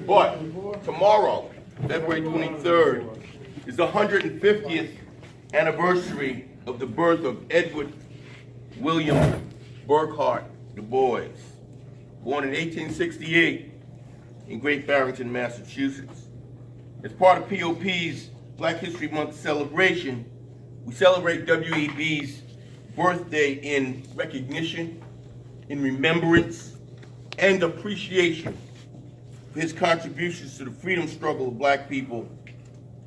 But tomorrow, February 23rd, is the 150th anniversary of the birth of Edward William Burghardt Du Bois, born in 1868 in Great Barrington, Massachusetts. As part of POP's Black History Month celebration, we celebrate WEB's birthday in recognition, in remembrance, and appreciation for his contributions to the freedom struggle of black people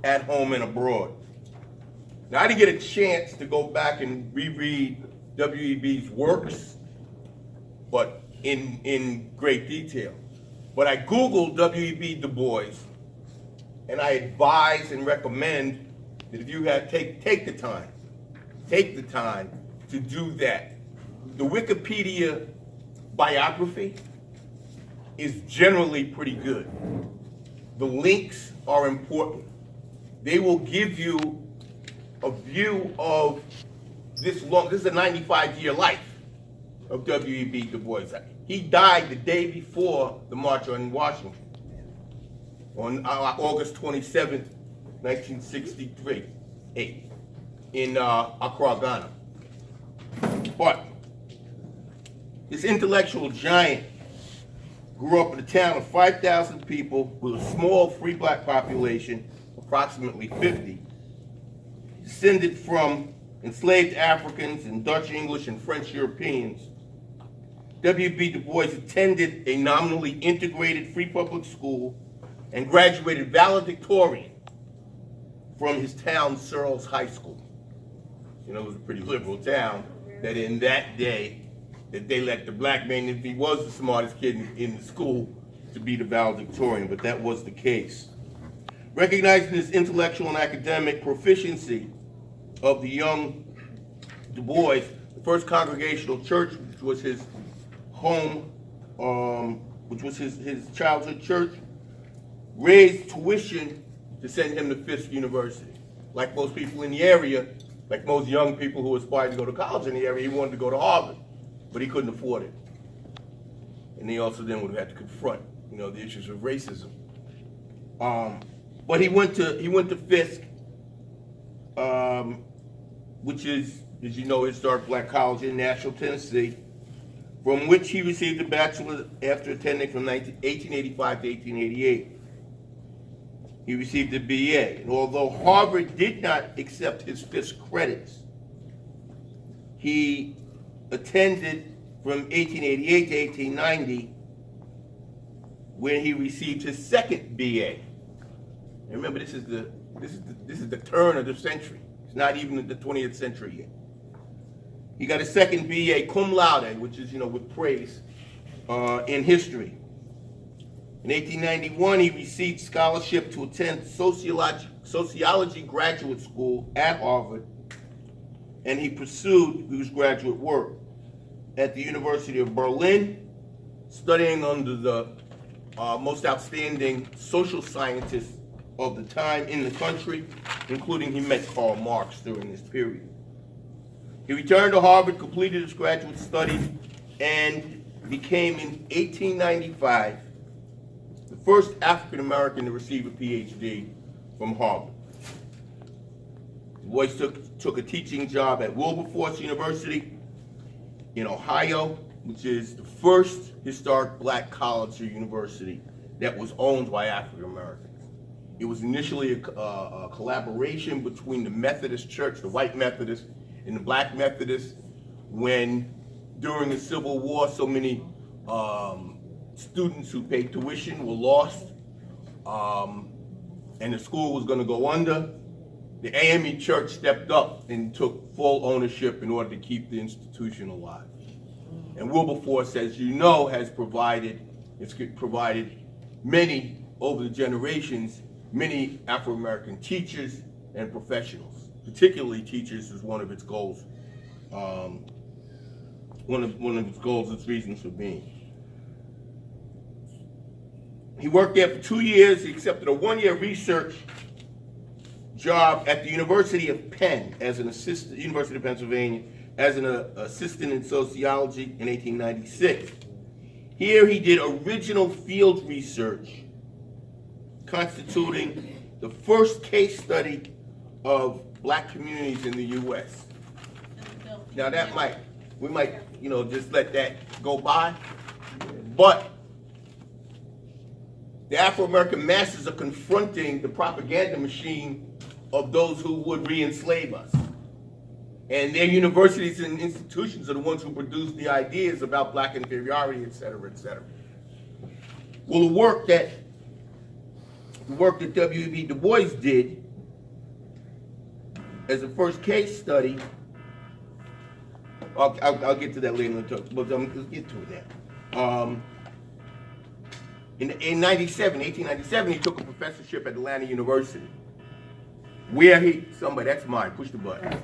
at home and abroad. Now, I didn't get a chance to go back and reread WEB's works, but in great detail. But I Googled W.E.B. Du Bois, and I advise and recommend that if you take the time to do that. The Wikipedia biography is generally pretty good. The links are important. They will give you a view of this is a 95-year life of W.E.B. Du Bois. He died the day before the March on Washington, on August 27th, 1963, in Accra, Ghana. But this intellectual giant grew up in a town of 5,000 people with a small free black population, approximately 50, descended from enslaved Africans and Dutch, English, and French Europeans. W.E.B. Du Bois attended a nominally integrated free public school and graduated valedictorian from his town, Searles High School. You know, it was a pretty liberal town that in that day, that they let the black man, if he was the smartest kid in the school, to be the valedictorian, but that was the case. Recognizing his intellectual and academic proficiency of the young Du Bois, the First Congregational Church, which was his home, which was his childhood church, raised tuition to send him to Fisk University. Like most people in the area, like most young people who aspired to go to college in the area, he wanted to go to Harvard, but he couldn't afford it. And he also then would have had to confront, you know, the issues of racism. But he went to Fisk, which is, as you know, historic black college in Nashville, Tennessee, from which he received a bachelor after attending from 1885 to 1888. He received a BA, and although Harvard did not accept his Fisk credits, he attended from 1888 to 1890, when he received his second BA. And remember, this is the turn of the century. It's not even the 20th century yet. He got a second BA cum laude, which is, you know, with praise, in history. In 1891, he received scholarship to attend sociology graduate school at Harvard, and he pursued his graduate work at the University of Berlin, studying under the most outstanding social scientists of the time in the country, including he met Karl Marx during this period. He returned to Harvard, completed his graduate studies, and became in 1895 the first African American to receive a PhD from Harvard. Du Bois took a teaching job at Wilberforce University in Ohio, which is the first historic black college or university that was owned by African Americans. It was initially a collaboration between the Methodist Church, the white Methodists, and the black Methodists, when during the Civil War so many students who paid tuition were lost, and the school was going to go under. The AME Church stepped up and took full ownership in order to keep the institution alive. And Wilberforce, as you know, has provided many, over the generations, many Afro-American teachers and professionals. Particularly teachers is one of its goals. One of its goals, its reasons for being. He worked there for 2 years. He accepted a one-year research job at the University of Penn as an assistant, University of Pennsylvania, as an assistant in sociology in 1896. Here he did original field research constituting the first case study of black communities in the U.S. Now we might, just let that go by, but the Afro-American masses are confronting the propaganda machine of those who would re-enslave us. And their universities and institutions are the ones who produce the ideas about black inferiority, et cetera, et cetera. Well, the work that W.E.B. Du Bois did as a first case study, I'll get to that later, but let's get to it now. In 1897, he took a professorship at Atlanta University, where that's mine, push the button.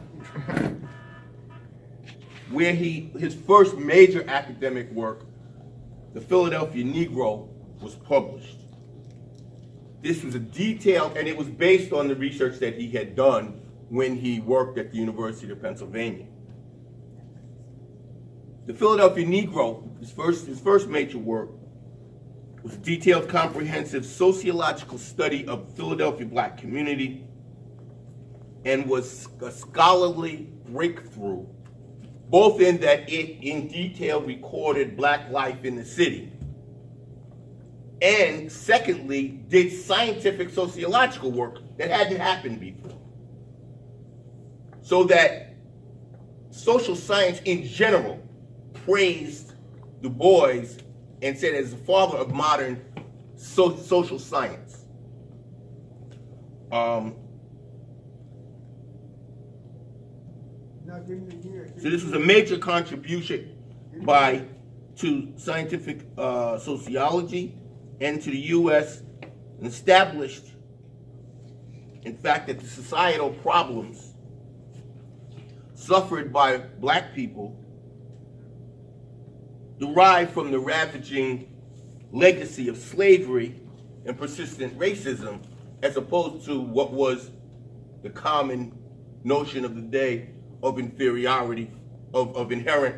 Where his first major academic work, The Philadelphia Negro, was published. This was a detailed, and it was based on the research that he had done when he worked at the University of Pennsylvania. The Philadelphia Negro, his first major work, was a detailed, comprehensive sociological study of the Philadelphia black community and was a scholarly breakthrough, both in that it in detail recorded black life in the city, and secondly, did scientific sociological work that hadn't happened before. So that social science in general praised Du Bois and said as the father of modern social science. So this was a major contribution to scientific sociology and to the U.S. and established, in fact, that the societal problems suffered by black people derived from the ravaging legacy of slavery and persistent racism, as opposed to what was the common notion of the day of inferiority, of inherent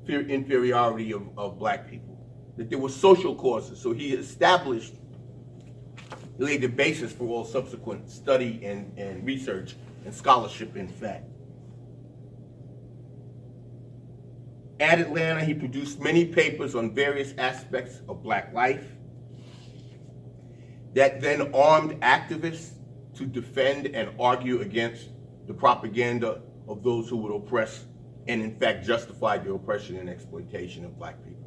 inferiority of black people. That there were social causes. So he laid the basis for all subsequent study and research and scholarship, in fact. At Atlanta, he produced many papers on various aspects of black life that then armed activists to defend and argue against the propaganda of those who would oppress and, in fact, justify the oppression and exploitation of black people.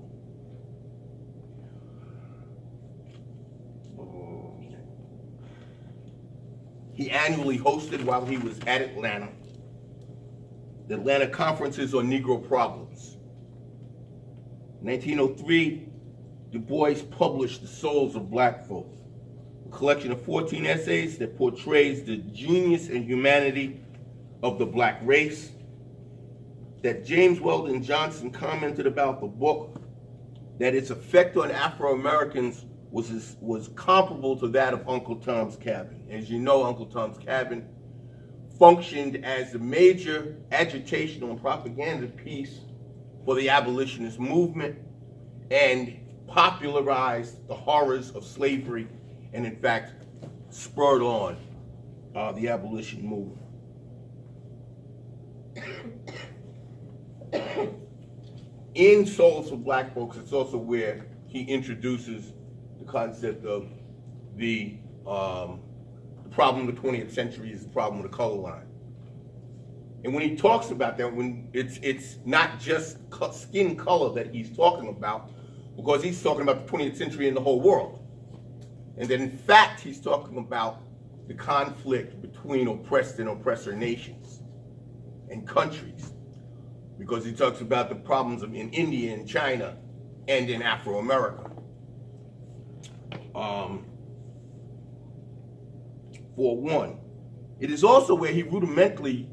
He annually hosted, while he was at Atlanta, the Atlanta Conferences on Negro Problems. In 1903, Du Bois published The Souls of Black Folk, a collection of 14 essays that portrays the genius and humanity of the black race. That James Weldon Johnson commented about the book, that its effect on Afro-Americans was comparable to that of Uncle Tom's Cabin. As you know, Uncle Tom's Cabin functioned as a major agitational and propaganda piece for the abolitionist movement and popularized the horrors of slavery and, in fact, spurred on the abolition movement. In Souls for Black Folks, it's also where he introduces the concept of the problem of the 20th century is the problem of the color line. And when he talks about that, when it's not just skin color that he's talking about, because he's talking about the 20th century in the whole world. And that in fact, he's talking about the conflict between oppressed and oppressor nations and countries, because he talks about the problems in India and China and in Afro-America. For one, it is also where he rudimentally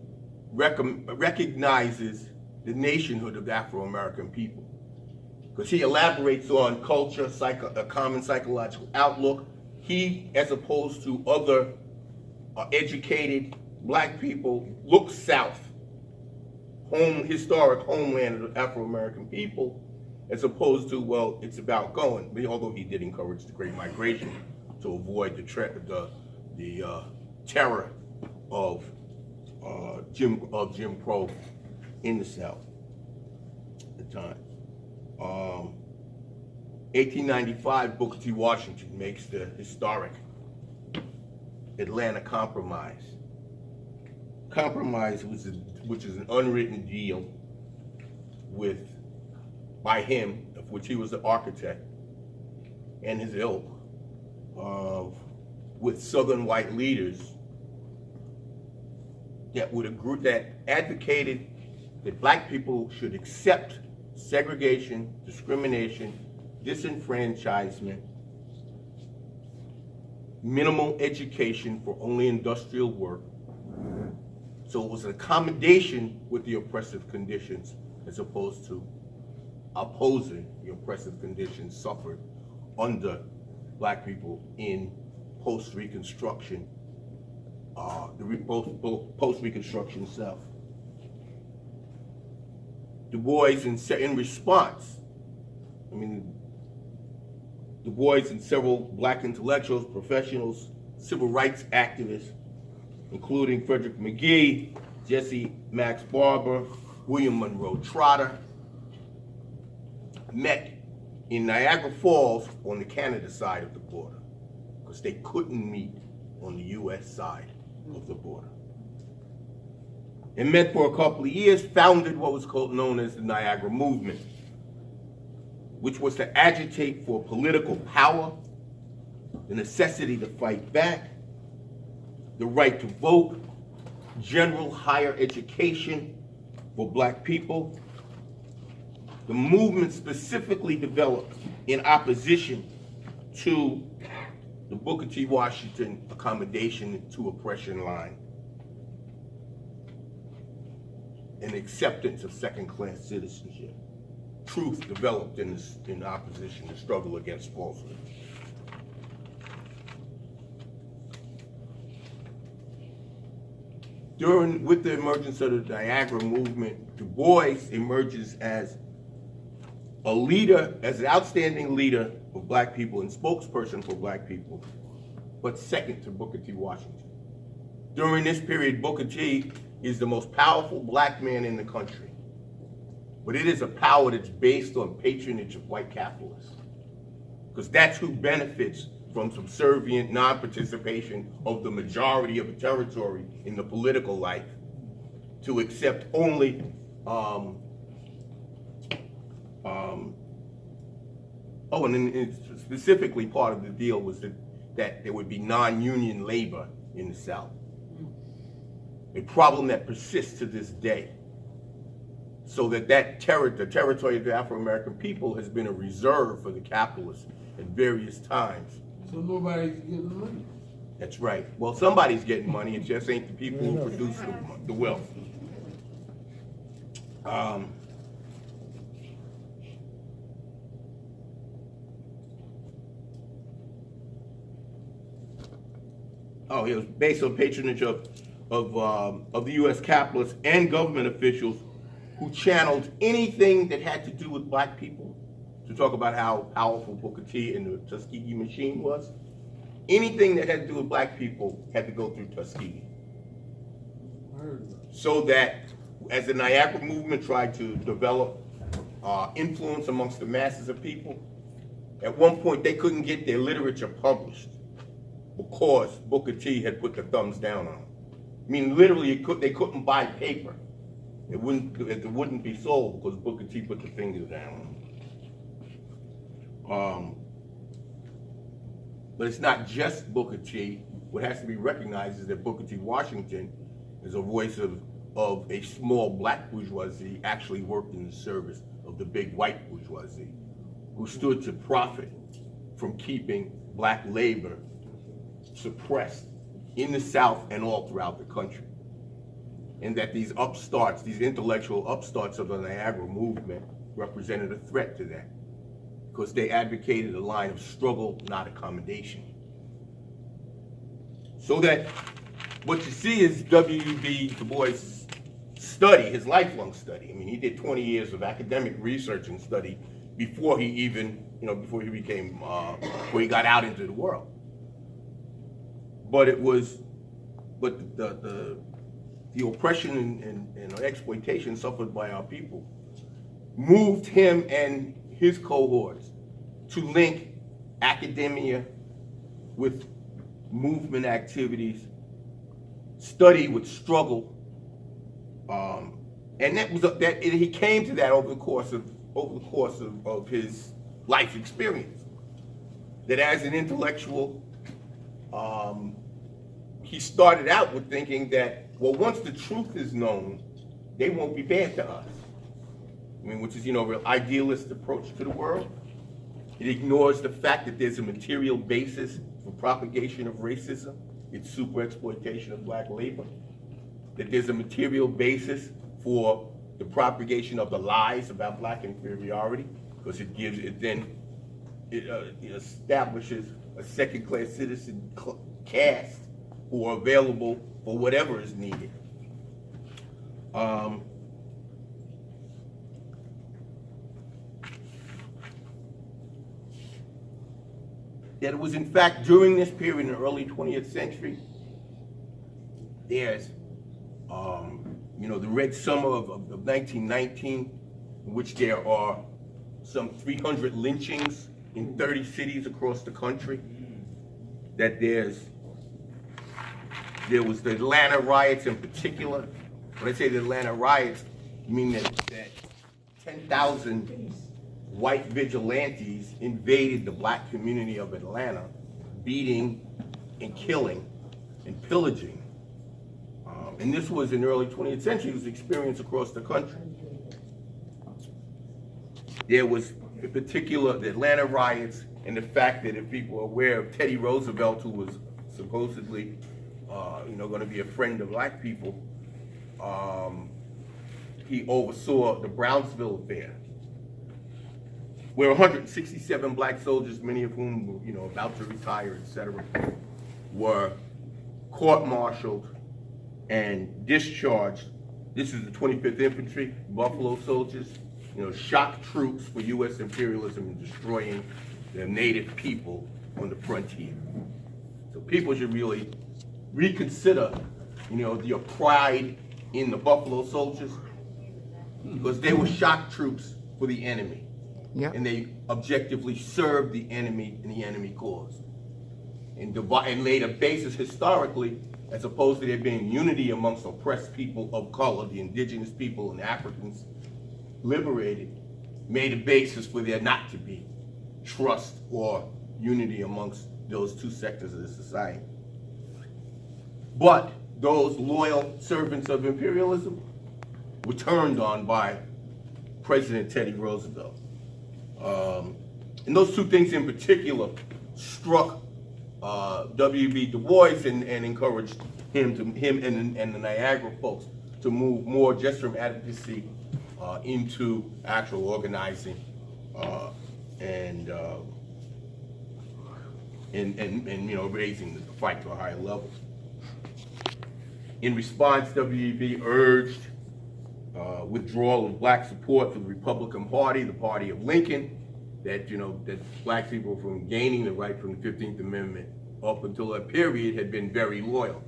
recognizes the nationhood of the Afro-American people, because he elaborates on culture, a common psychological outlook. He, as opposed to other educated black people, looks south, historic homeland of the Afro-American people, as opposed to, well, it's about going. Although he did encourage the Great Migration to avoid the terror of Jim Crow in the South at the time. 1895, Booker T. Washington makes the historic Atlanta Compromise. Compromise, which is an unwritten deal by him, of which he was the architect, and his ilk, with Southern white leaders that advocated that black people should accept segregation, discrimination, disenfranchisement, minimal education for only industrial work. So it was an accommodation with the oppressive conditions as opposed to opposing the oppressive conditions suffered under black people in post-Reconstruction, post-Reconstruction South. Du Bois, in response, Du Bois and several black intellectuals, professionals, civil rights activists, including Frederick McGee, Jesse Max Barber, William Monroe Trotter, met in Niagara Falls on the Canada side of the border, because they couldn't meet on the US side of the border. And met for a couple of years, founded what was known as the Niagara Movement, which was to agitate for political power, the necessity to fight back, the right to vote, general higher education for black people. The movement specifically developed in opposition to the Booker T. Washington accommodation to oppression line and acceptance of second-class citizenship. Truth developed in opposition to struggle against falsehood. With the emergence of the Niagara Movement, Du Bois emerges as a leader, as an outstanding leader of black people and spokesperson for black people, but second to Booker T. Washington. During this period, Booker T. is the most powerful black man in the country, but it is a power that's based on patronage of white capitalists, because that's who benefits from subservient non-participation of the majority of the territory in the political life to accept only and then specifically part of the deal was that there would be non-union labor in the South, a problem that persists to this day. So the territory of the Afro-American people has been a reserve for the capitalists at various times. So nobody's getting money. That's right. Well, somebody's getting money. It just ain't the people who produce the wealth. It was based on patronage of the U.S. capitalists and government officials who channeled anything that had to do with black people to talk about how powerful Booker T and the Tuskegee machine was. Anything that had to do with black people had to go through Tuskegee. So that as the Niagara Movement tried to develop influence amongst the masses of people, at one point they couldn't get their literature published because Booker T had put the thumbs down on them. I mean, literally, they couldn't buy paper. It wouldn't be sold because Booker T put the fingers down on them. But it's not just Booker T. What has to be recognized is that Booker T. Washington is a voice of a small black bourgeoisie actually worked in the service of the big white bourgeoisie, who stood to profit from keeping black labor suppressed in the South and all throughout the country. And that these upstarts, these intellectual upstarts of the Niagara Movement represented a threat to that, because they advocated a line of struggle, not accommodation. So that what you see is W.E.B. Du Bois' study, his lifelong study. I mean, he did 20 years of academic research and study before he even, before he became, before he got out into the world. But the oppression and exploitation suffered by our people moved him and his cohorts to link academia with movement activities, study with struggle, and he came to that over the course of his life experience. That as an intellectual, he started out with thinking that, well, once the truth is known, they won't be bad to us. I mean, which is, a real idealist approach to the world. It ignores the fact that there's a material basis for propagation of racism, its super exploitation of black labor, that there's a material basis for the propagation of the lies about black inferiority, because it establishes a second-class citizen caste who are available for whatever is needed. That it was, in fact, during this period in the early 20th century, there's, the Red Summer of 1919, in which there are some 300 lynchings in 30 cities across the country. That there was the Atlanta riots in particular. When I say the Atlanta riots, I mean that 10,000 white vigilantes invaded the black community of Atlanta, beating and killing and pillaging. And this was in the early 20th century. It was experienced across the country. There was, in particular, the Atlanta riots, and the fact that, if people are aware of Teddy Roosevelt, who was supposedly, going to be a friend of black people, he oversaw the Brownsville affair, where 167 black soldiers, many of whom were, about to retire, etc., were court-martialed and discharged. This is the 25th Infantry, Buffalo soldiers, shock troops for U.S. imperialism and destroying the native people on the frontier. So people should really reconsider, their pride in the Buffalo soldiers, because they were shock troops for the enemy. Yep. And they objectively served the enemy and the enemy cause. And laid a basis historically, as opposed to there being unity amongst oppressed people of color, the indigenous people and Africans liberated, made a basis for there not to be trust or unity amongst those two sectors of the society. But those loyal servants of imperialism were turned on by President Teddy Roosevelt. And those two things in particular struck WEB DuBois and encouraged him and the Niagara folks to move more just from advocacy into actual organizing and raising the fight to a higher level. In response, WEB urged withdrawal of black support for the Republican Party, the party of Lincoln, that black people from gaining the right from the 15th Amendment up until that period had been very loyal.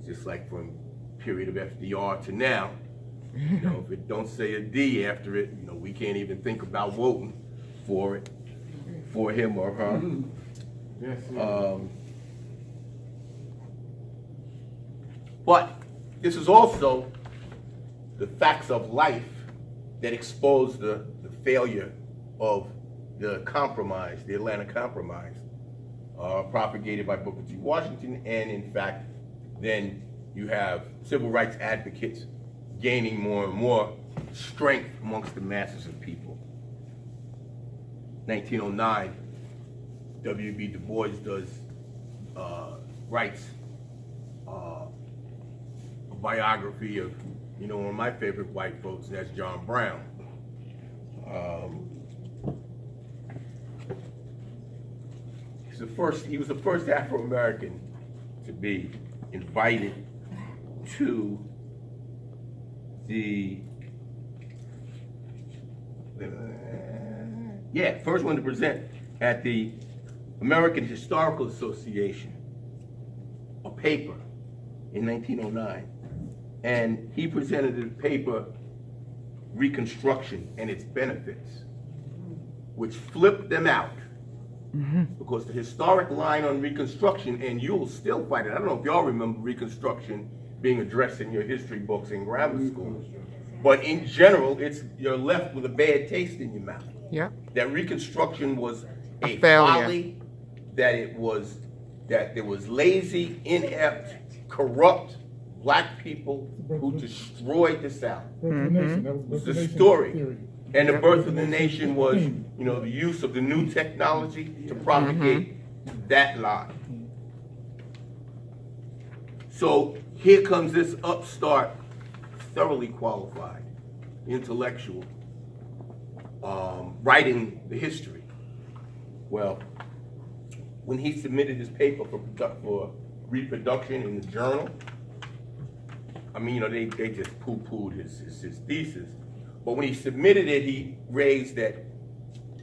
Just like from period of FDR to now, if it don't say a D after it, we can't even think about voting for it, for him or her. Yes, but this is also the facts of life that expose the failure of the compromise, the Atlanta Compromise, propagated by Booker T. Washington, and in fact, then you have civil rights advocates gaining more and more strength amongst the masses of people. 1909, W.E.B. Du Bois writes a biography of, one of my favorite white folks, and that's John Brown. He was the first Afro-American to be invited to the Yeah, first one to present at the American Historical Association a paper in 1909. And he presented the paper Reconstruction and its Benefits, which flipped them out. Because the historic line on Reconstruction, and you'll still find it, I don't know if y'all remember Reconstruction being addressed in your history books in grammar school, but in general, you're left with a bad taste in your mouth. Yeah. That Reconstruction was a failure. folly, that it was lazy, inept, corrupt black people who destroyed the South. That was The story. And the birth of the nation was, the use of the new technology to propagate that lie. So here comes this upstart, thoroughly qualified, intellectual, writing the history. Well, when he submitted his paper for reproduction in the journal, I mean, they just poo-pooed his thesis. But when he submitted it, he raised that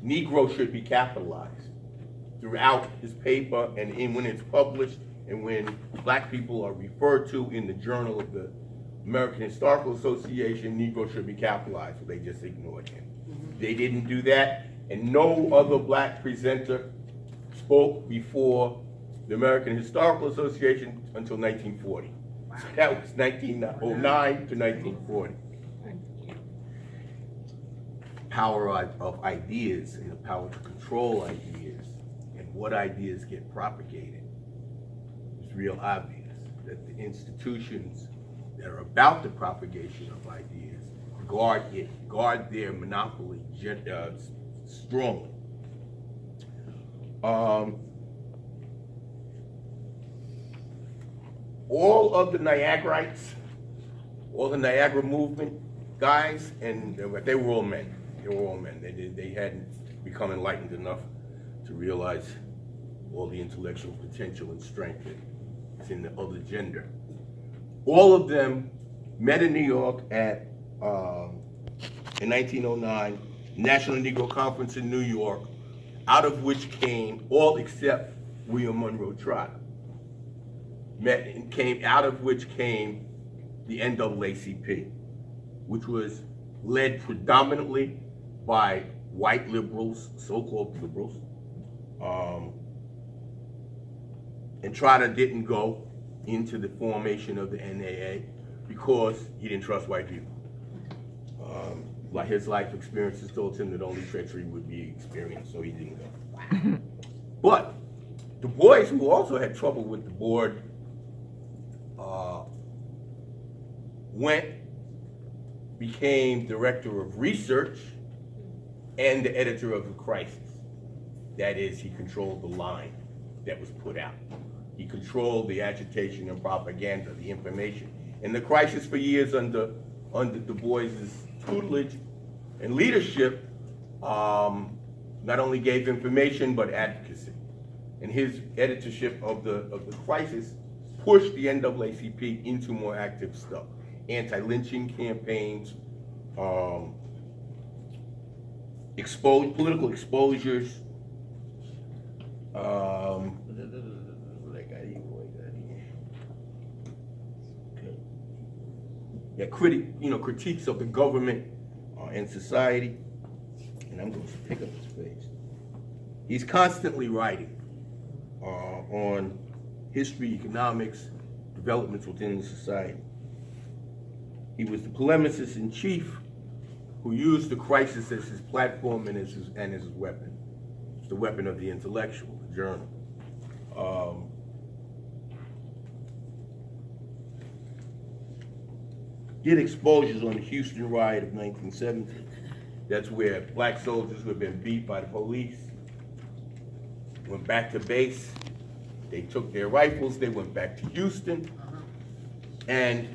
Negro should be capitalized throughout his paper and when it's published and when black people are referred to in the journal of the American Historical Association, Negro should be capitalized, so they just ignored him. They didn't do that, and no other black presenter spoke before the American Historical Association until 1940. So that was 1909 to 1940. Power of ideas and the power to control ideas and what ideas get propagated. It's real obvious that the institutions that are about the propagation of ideas guard their monopoly strongly. All of the Niagarites, all the Niagara movement guys, and they were all men. They were all men. They hadn't become enlightened enough to realize all the intellectual potential and strength that's in the other gender. All of them met in New York at in 1909, National Negro Conference in New York, out of which came all except William Monroe Trotter. Out of which came the NAACP, which was led predominantly by white liberals, so-called liberals, and Trotter didn't go into the formation of the NAA because he didn't trust white people. Like his life experiences told him that only treachery would be experienced, so he didn't go. But Du Bois, who also had trouble with the board, became director of research and the editor of The Crisis. That is, he controlled the line that was put out. He controlled the agitation and propaganda, the information. And The Crisis for years under Du Bois's tutelage and leadership not only gave information but advocacy. And his editorship of the Crisis pushed the NAACP into more active stuff. Anti-lynching campaigns, political exposures, critiques of the government and society. And I'm going to pick up his page. He's constantly writing on history, economics, developments within the society. He was the polemicist in chief who used the crisis as his platform and as his weapon. It's the weapon of the intellectual, the journal. Did exposures on the Houston riot of 1917. That's where black soldiers who had been beat by the police went back to base. They took their rifles, they went back to Houston, and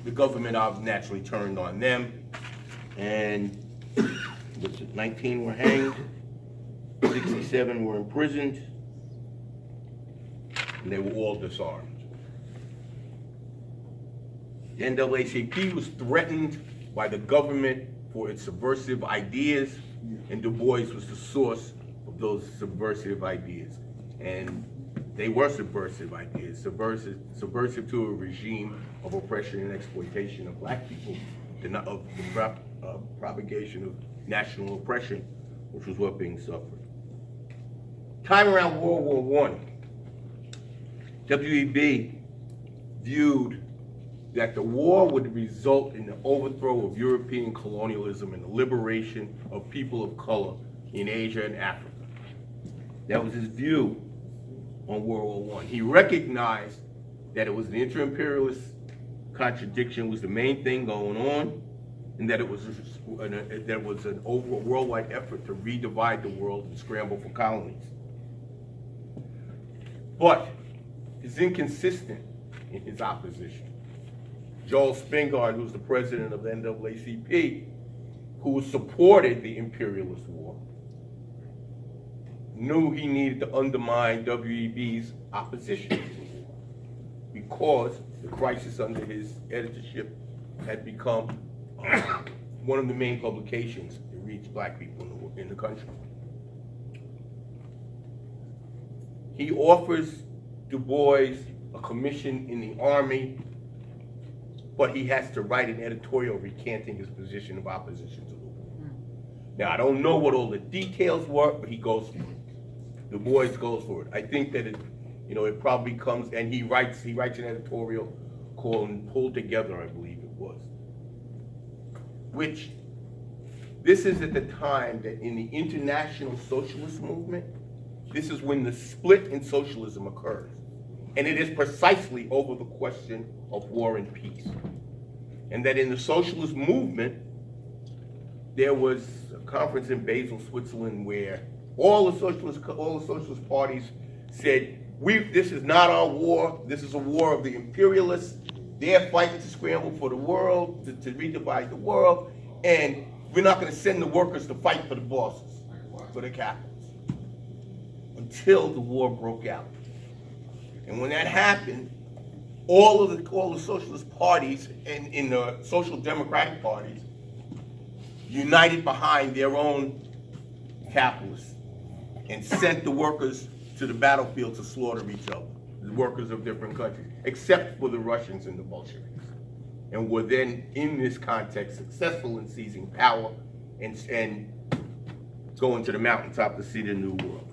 the government naturally turned on them, and 19 were hanged, 67 were imprisoned, and they were all disarmed. The NAACP was threatened by the government for its subversive ideas, and Du Bois was the source of those subversive ideas. And they were subversive ideas, subversive to a regime of oppression and exploitation of black people, of the propagation of national oppression, which was what being suffered. Time around World War I, WEB viewed that the war would result in the overthrow of European colonialism and the liberation of people of color in Asia and Africa. That was his view on World War I. He recognized that it was an inter-imperialist contradiction was the main thing going on, and that it was an overall worldwide effort to redivide the world and scramble for colonies. But he's inconsistent in his opposition. Joel Spingard, who's the president of the NAACP, who supported the imperialist war, knew he needed to undermine WEB's opposition to the war because the crisis under his editorship had become one of the main publications that reached black people in the country. He offers Du Bois a commission in the Army, but he has to write an editorial recanting his position of opposition to the war. Now, I don't know what all the details were, but he goes for it. Du Bois goes for it. I think that it probably comes, and he writes an editorial called "Pulled Together," I believe it was. Which, this is at the time that in the international socialist movement, this is when the split in socialism occurs. And it is precisely over the question of war and peace. And that in the socialist movement, there was a conference in Basel, Switzerland, where all the socialist parties said, this is not our war, this is a war of the imperialists. They're fighting to scramble for the world, to redivide the world, and we're not going to send the workers to fight for the bosses, for the capitals, until the war broke out. And when that happened, all the socialist parties and in the social democratic parties united behind their own capitalists and sent the workers to the battlefield to slaughter each other, the workers of different countries, except for the Russians and the Bolsheviks. And were then, in this context, successful in seizing power and going to the mountaintop to see the new world.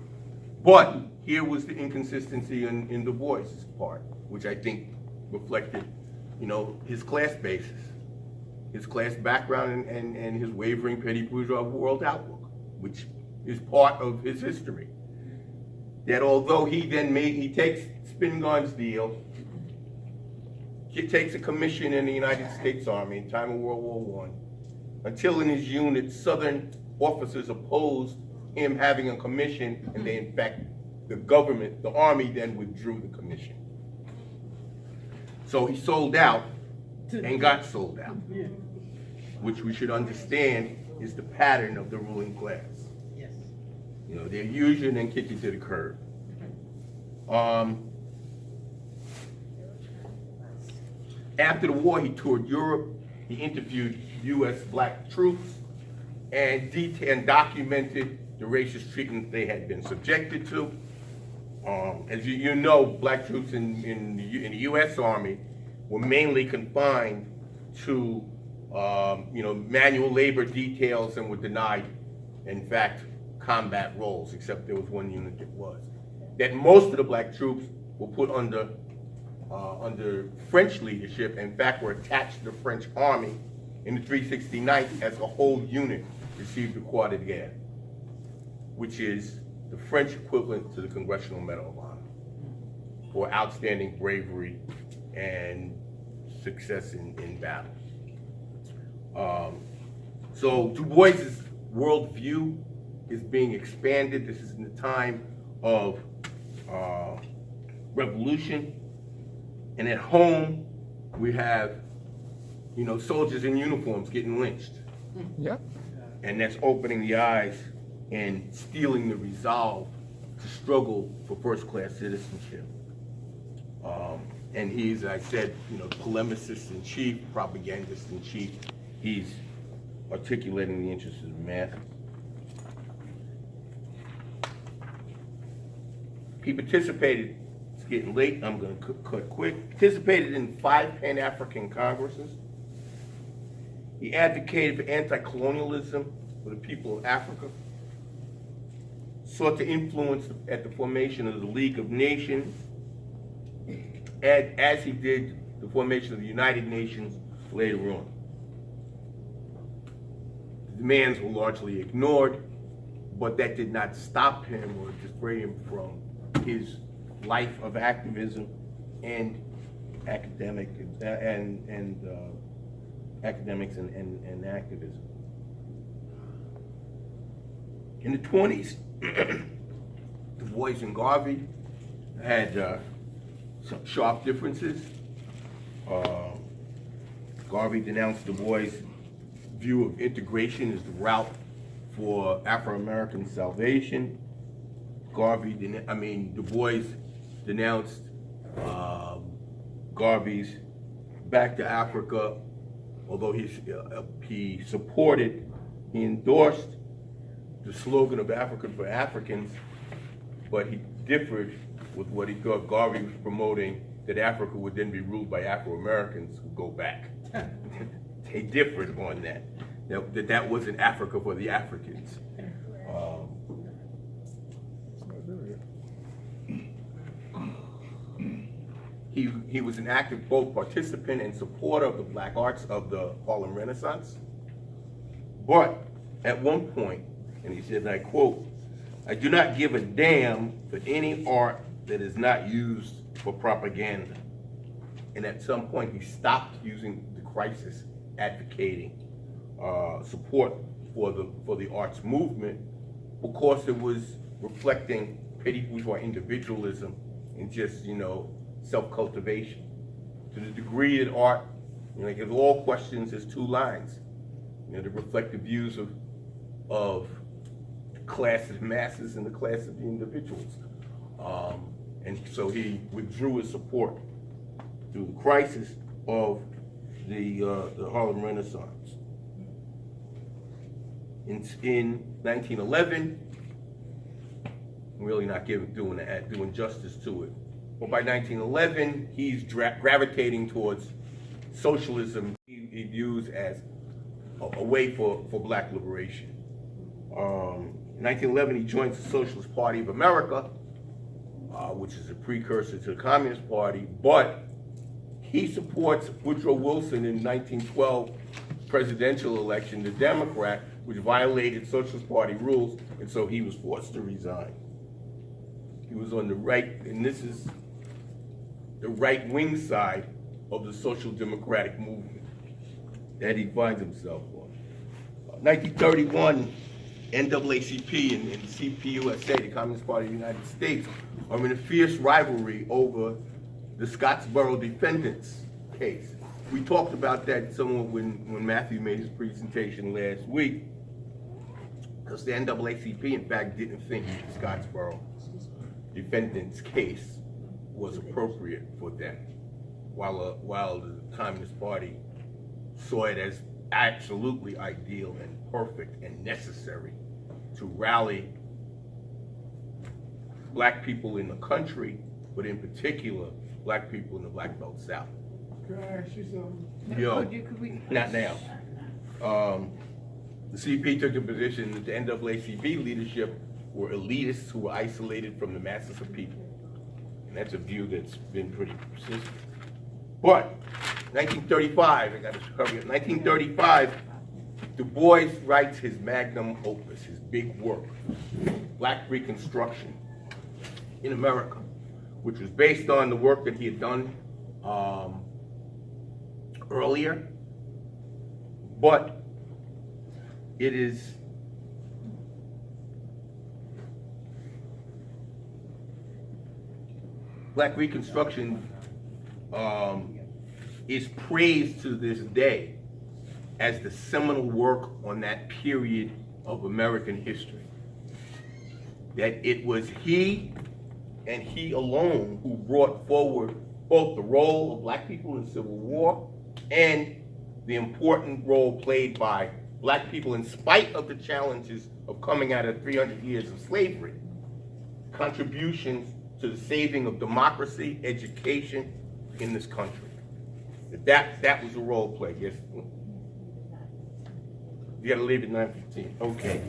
But here was the inconsistency in Du Bois' part, which I think reflected, his class basis, his class background, and his wavering petty bourgeois world outlook, which is part of his history. That although he takes Spingard's deal, he takes a commission in the United States Army in time of World War I, until in his unit, Southern officers opposed him having a commission, and they, in fact, the Army then withdrew the commission. So he sold out and got sold out, which we should understand is the pattern of the ruling class. Yes. They're use you and then kick you to the curb. After the war, he toured Europe. He interviewed U.S. black troops and documented the racist treatment they had been subjected to. As you know, black troops in the U.S. Army were mainly confined to manual labor details and were denied, in fact, combat roles, except there was one unit that was. That most of the black troops were put under French leadership, in fact, were attached to the French Army in the 369th as a whole unit received the Croix de Guerre, which is the French equivalent to the Congressional Medal of Honor for outstanding bravery and success in battle. So Du Bois's worldview is being expanded. This is in the time of revolution. And at home, we have, soldiers in uniforms getting lynched. Yep. And that's opening the eyes and stealing the resolve to struggle for first-class citizenship. And he's, I said, polemicist in chief, propagandist in chief. He's articulating the interests of the masses. He participated, it's getting late, I'm going to cut quick, participated in 5 Pan-African Congresses. He advocated for anti-colonialism for the people of Africa, sought to influence at the formation of the League of Nations, and as he did the formation of the United Nations later on. The demands were largely ignored, but that did not stop him or dissuade him from his life of activism and academics and activism. In the 20s, Du Bois and Garvey had some sharp differences. Garvey denounced Du Bois' view of integration as the route for Afro-American salvation. Du Bois denounced Garvey's Back to Africa, although he supported, he endorsed the slogan of Africa for Africans, but he differed with what he thought Garvey was promoting, that Africa would then be ruled by Afro-Americans who go back. They differed on that. That wasn't Africa for the Africans. He was an active both participant and supporter of the black arts of the Harlem Renaissance. But at one point, and he said, and I quote, "I do not give a damn for any art that is not used for propaganda." And at some point, he stopped using the crisis, advocating support for the arts movement, because it was reflecting petty bourgeois individualism and just, self-cultivation. To the degree that art, like in all questions, there's 2 lines, to reflect the views of the class of masses and the class of the individuals. And so he withdrew his support through the crisis of the Harlem Renaissance. In 1911, I'm really not doing justice to it, but by 1911, he's gravitating towards socialism he views as a way for black liberation. In 1911, he joins the Socialist Party of America, which is a precursor to the Communist Party, but he supports Woodrow Wilson in the 1912 presidential election, the Democrat, which violated Socialist Party rules, and so he was forced to resign. He was on the right, and this is the right-wing side of the social democratic movement that he finds himself on. 1931, NAACP and CPUSA, the Communist Party of the United States, are in a fierce rivalry over the Scottsboro defendants case. We talked about that somewhat when Matthew made his presentation last week, because the NAACP, in fact, didn't think the Scottsboro defendants case was appropriate for them, while the Communist Party saw it as absolutely ideal and perfect and necessary to rally black people in the country, but in particular, black people in the Black Belt South. Can I ask you something? Not now. The CP took the position that the NAACP leadership were elitists who were isolated from the masses of people. And that's a view that's been pretty persistent. But 1935, I got to hurry up. 1935, Du Bois writes his magnum opus, his big work, Black Reconstruction in America, which was based on the work that he had done earlier, but it is Black Reconstruction is praised to this day as the seminal work on that period of American history. That it was he and he alone who brought forward both the role of black people in the Civil War and the important role played by black people, in spite of the challenges of coming out of 300 years of slavery, contributions to the saving of democracy, education in this country. That was a role play. Yes. You gotta leave at 9:15. Okay.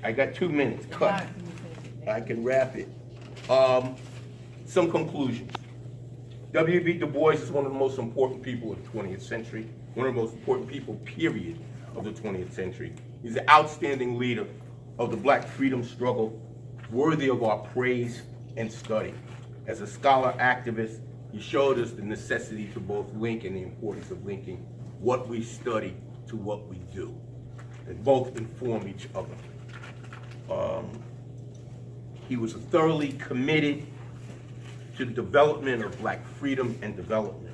I got 2 minutes. Cut. I can wrap it. Some conclusions. W.E.B. Du Bois is one of the most important people of the 20th century, one of the most important people, period, of the 20th century. He's an outstanding leader of the black freedom struggle, worthy of our praise and study. As a scholar activist, he showed us the necessity to both link and the importance of linking what we study to what we do, and both inform each other. He was thoroughly committed to the development of black freedom and development.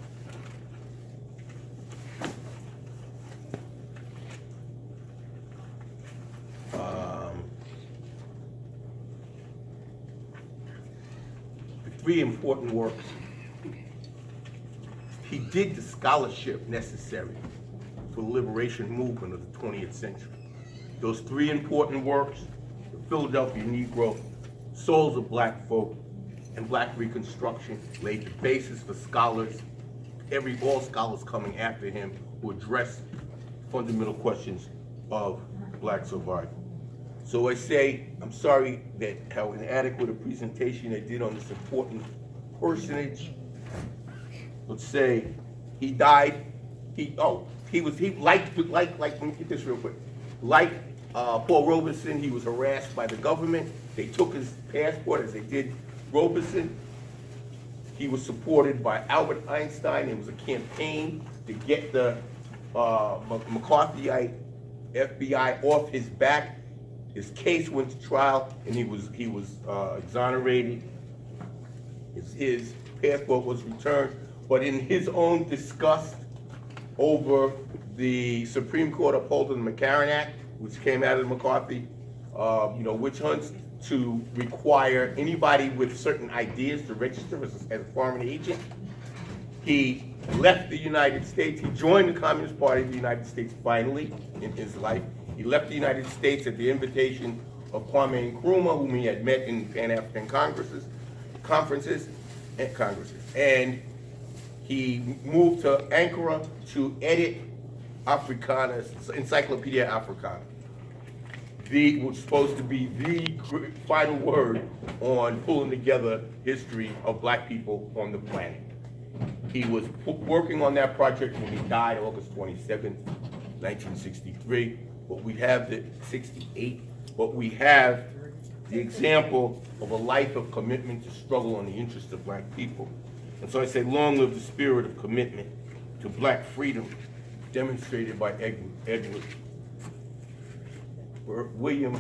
The 3 important works. He did the scholarship necessary for the liberation movement of the 20th century. Those 3 important works, the Philadelphia Negro, Souls of Black Folk, and Black Reconstruction, laid the basis for scholars, all scholars coming after him, who addressed fundamental questions of black survival. So I say, I'm sorry that how inadequate a presentation I did on this important personage. Let's say he died. Let me get this real quick. Like Paul Robeson, he was harassed by the government. They took his passport as they did Robeson. He was supported by Albert Einstein. It was a campaign to get the McCarthyite FBI off his back. His case went to trial, and he was exonerated. His passport was returned, but in his own disgust over the Supreme Court upholding the McCarran Act, which came out of McCarthy, witch hunts to require anybody with certain ideas to register as a foreign agent. He left the United States. He joined the Communist Party of the United States finally in his life. He left the United States at the invitation of Kwame Nkrumah, whom he had met in Pan-African conferences. And he moved to Ankara to edit Africana's Encyclopedia Africana. Which was supposed to be the final word on pulling together history of black people on the planet. He was working on that project when he died August 27th, 1963. But we have the 68, but we have the example of a life of commitment to struggle in the interest of black people. And so I say, long live the spirit of commitment to black freedom demonstrated by William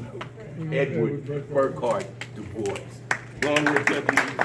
Edward Burghardt Du Bois. Long live W.E.B.